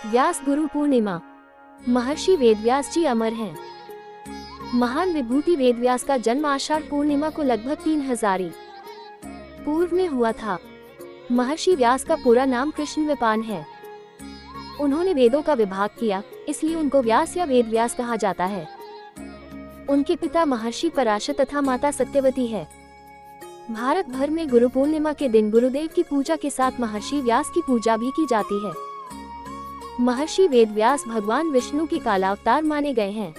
व्यास गुरु पूर्णिमा। महर्षि वेदव्यास जी अमर हैं। महान विभूति वेदव्यास का जन्म आषाढ़ पूर्णिमा को लगभग 3000 पूर्व में हुआ था। महर्षि व्यास का पूरा नाम कृष्ण विपान है। उन्होंने वेदों का विभाग किया, इसलिए उनको व्यास या वेदव्यास कहा जाता है। उनके पिता महर्षि पराशर तथा माता सत्यवती है। भारत भर में गुरु पूर्णिमा के दिन गुरुदेव की पूजा के साथ महर्षि व्यास की पूजा भी की जाती है। महर्षि वेदव्यास भगवान विष्णु के कालावतार माने गए हैं।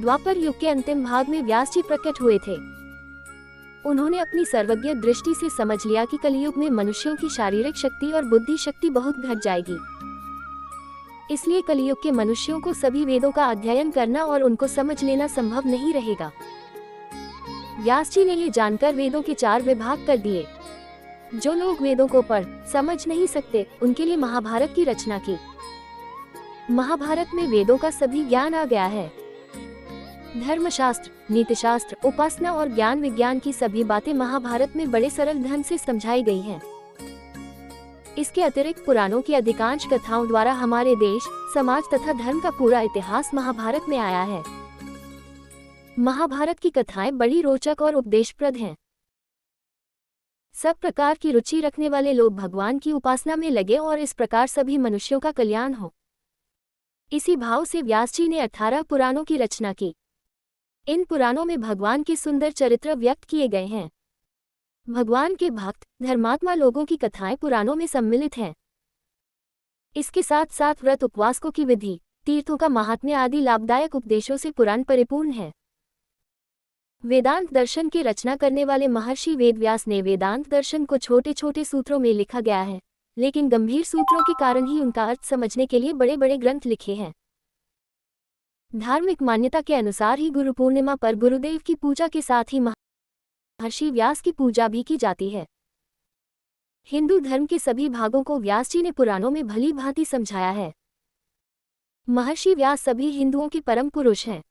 द्वापर युग के अंतिम भाग में व्यास जी प्रकट हुए थे। उन्होंने अपनी सर्वज्ञ दृष्टि से समझ लिया कि कलियुग में मनुष्यों की शारीरिक शक्ति और बुद्धि शक्ति बहुत घट जाएगी। इसलिए कलियुग के मनुष्यों को सभी वेदों का अध्ययन करना और उनको समझ लेना संभव नहीं रहेगा। व्यास जी ने ये जानकर वेदों के 4 विभाग कर दिए। जो लोग वेदों को पढ़ समझ नहीं सकते, उनके लिए महाभारत की रचना की। महाभारत में वेदों का सभी ज्ञान आ गया है। धर्मशास्त्र, नीतिशास्त्र, उपासना और ज्ञान विज्ञान की सभी बातें महाभारत में बड़े सरल ढंग से समझाई गई हैं। इसके अतिरिक्त पुराणों की अधिकांश कथाओं द्वारा हमारे देश, समाज तथा धर्म का पूरा इतिहास महाभारत में आया है। महाभारत की कथाएं बड़ी रोचक और उपदेशप्रद हैं। सब प्रकार की रुचि रखने वाले लोग भगवान की उपासना में लगे और इस प्रकार सभी मनुष्यों का कल्याण हो, इसी भाव से व्यास जी ने 18 पुराणों की रचना की। इन पुराणों में भगवान के सुंदर चरित्र व्यक्त किए गए हैं। भगवान के भक्त, धर्मात्मा लोगों की कथाएं पुराणों में सम्मिलित हैं। इसके साथ साथ व्रत, उपवासों की विधि, तीर्थों का महात्म्य आदि लाभदायक उपदेशों से पुराण परिपूर्ण है। वेदांत दर्शन की रचना करने वाले महर्षि वेदव्यास ने वेदांत दर्शन को छोटे छोटे सूत्रों में लिखा गया है, लेकिन गंभीर सूत्रों के कारण ही उनका अर्थ समझने के लिए बड़े बड़े ग्रंथ लिखे हैं। धार्मिक मान्यता के अनुसार ही गुरु पूर्णिमा पर गुरुदेव की पूजा के साथ ही महर्षि व्यास की पूजा भी की जाती है। हिंदू धर्म के सभी भागों को व्यास जी ने पुराणों में भली भांति समझाया है। महर्षि व्यास सभी हिंदुओं के परम पुरुष हैं।